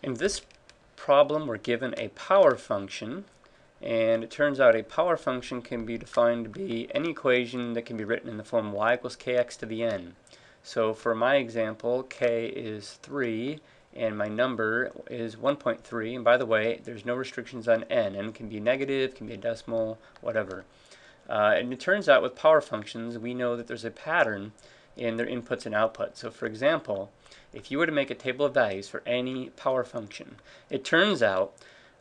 In this problem, we're given a power function, and it turns out a power function can be defined to be any equation that can be written in the form y equals kx to the n. So for my example, k is 3, and my number is 1.3. And by the way, there's no restrictions on n. N can be negative, can be a decimal, whatever. And it turns out with power functions, we know that there's a pattern in their inputs and outputs. So for example, if you were to make a table of values for any power function, it turns out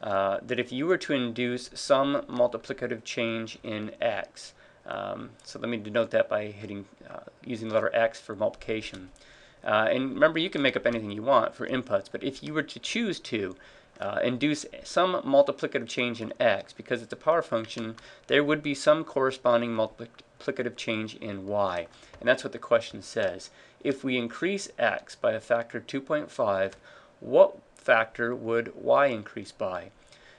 that if you were to induce some multiplicative change in x, so let me denote that by using the letter x for multiplication. And remember, you can make up anything you want for inputs, but if you were to choose to induce some multiplicative change in x, because it's a power function, there would be some corresponding multiplicative change in y. And that's what the question says. If we increase x by a factor of 2.5, what factor would y increase by?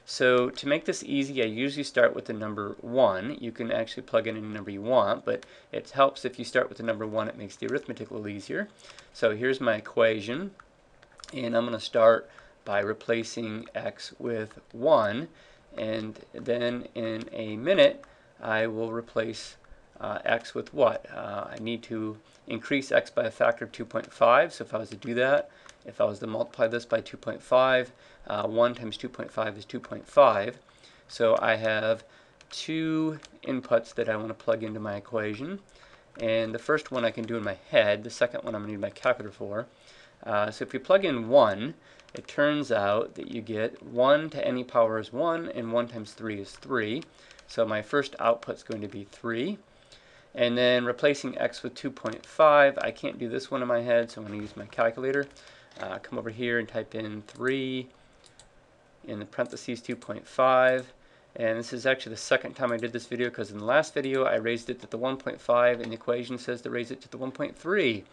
So to make this easy, I usually start with the number 1. You can actually plug in any number you want, but it helps if you start with the number 1. It makes the arithmetic a little easier. So here's my equation, and I'm going to start by replacing x with 1, and then in a minute I will replace x with what? I need to increase x by a factor of 2.5, so if I was to do that, if I was to multiply this by 2.5, 1 times 2.5 is 2.5, so I have two inputs that I want to plug into my equation, and the first one I can do in my head, the second one I'm going to need my calculator for. So if you plug in 1, it turns out that you get 1 to any power is 1, and 1 times 3 is 3. So my first output is going to be 3. And then replacing x with 2.5, I can't do this one in my head, so I'm going to use my calculator. Come over here and type in 3 in the parentheses 2.5. And this is actually the second time I did this video, because in the last video I raised it to the 1.5, and the equation says to raise it to the 1.3.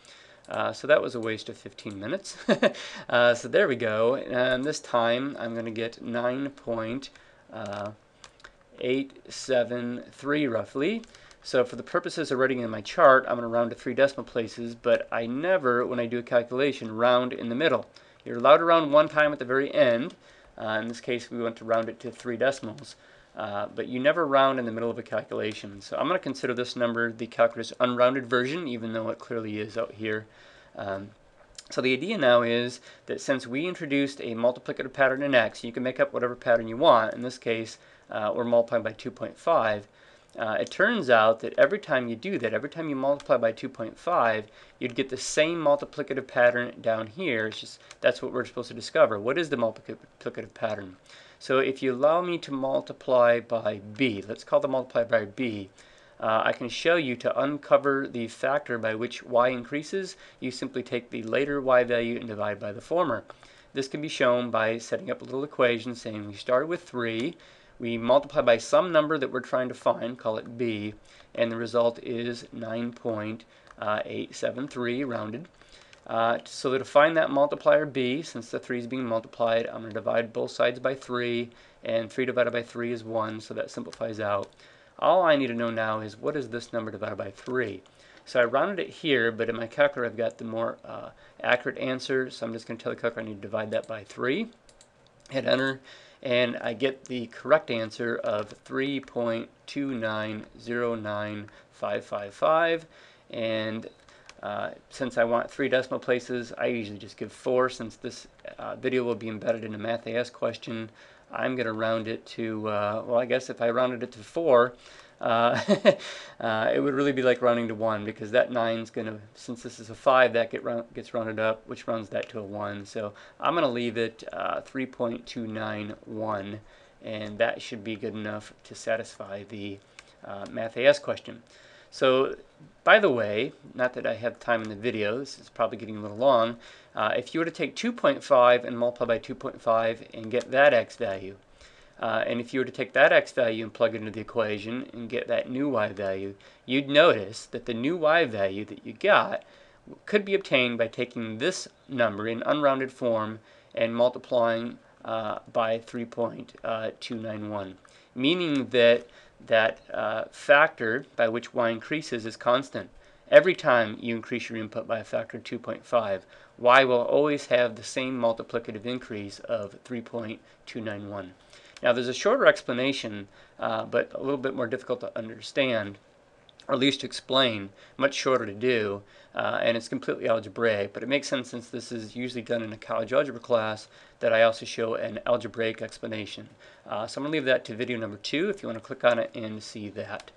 So that was a waste of 15 minutes. So there we go. And this time I'm going to get 9.873 roughly. So for the purposes of writing in my chart, I'm going to round to 3 decimal places, but I never, when I do a calculation, round in the middle. You're allowed to round one time at the very end. In this case, we want to round it to 3 decimals. But you never round in the middle of a calculation. So I'm going to consider this number the calculator's unrounded version, even though it clearly is out here. So the idea now is that since we introduced a multiplicative pattern in x, you can make up whatever pattern you want. In this case, we're multiplying by 2.5. It turns out that every time you do that, every time you multiply by 2.5, you'd get the same multiplicative pattern down here. It's just that's what we're supposed to discover. What is the multiplicative pattern? So if you allow me to multiply by b, let's call the multiply by b, I can show you to uncover the factor by which y increases. You simply take the later y value and divide by the former. This can be shown by setting up a little equation saying we started with 3, we multiply by some number that we're trying to find, call it b, and the result is 9.873 rounded. So to find that multiplier b, since the 3 is being multiplied, I'm going to divide both sides by 3, and 3 divided by 3 is 1, so that simplifies out. All I need to know now is what is this number divided by 3? So I rounded it here, but in my calculator I've got the more accurate answer, so I'm just going to tell the calculator I need to divide that by 3. Hit enter, and I get the correct answer of 3.2909555, and since I want 3 decimal places, I usually just give 4. Since this video will be embedded in a Math AS question, I'm going to round it to, well, I guess if I rounded it to 4, it would really be like rounding to 1, because that 9 is going to, since this is a 5, that gets rounded up, which rounds that to a 1. So I'm going to leave it 3.291, and that should be good enough to satisfy the Math AS question. So, by the way, not that I have time in the video, this is probably getting a little long, if you were to take 2.5 and multiply by 2.5 and get that x value, and if you were to take that x value and plug it into the equation and get that new y value, you'd notice that the new y value that you got could be obtained by taking this number in unrounded form and multiplying by 3.291, meaning that factor by which y increases is constant. every time you increase your input by a factor of 2.5, y will always have the same multiplicative increase of 3.291. Now there's a shorter explanation, but a little bit more difficult to understand, or at least to explain, much shorter to do, and it's completely algebraic, but it makes sense since this is usually done in a college algebra class that I also show an algebraic explanation. So I'm going to leave that to video number 2 if you want to click on it and see that.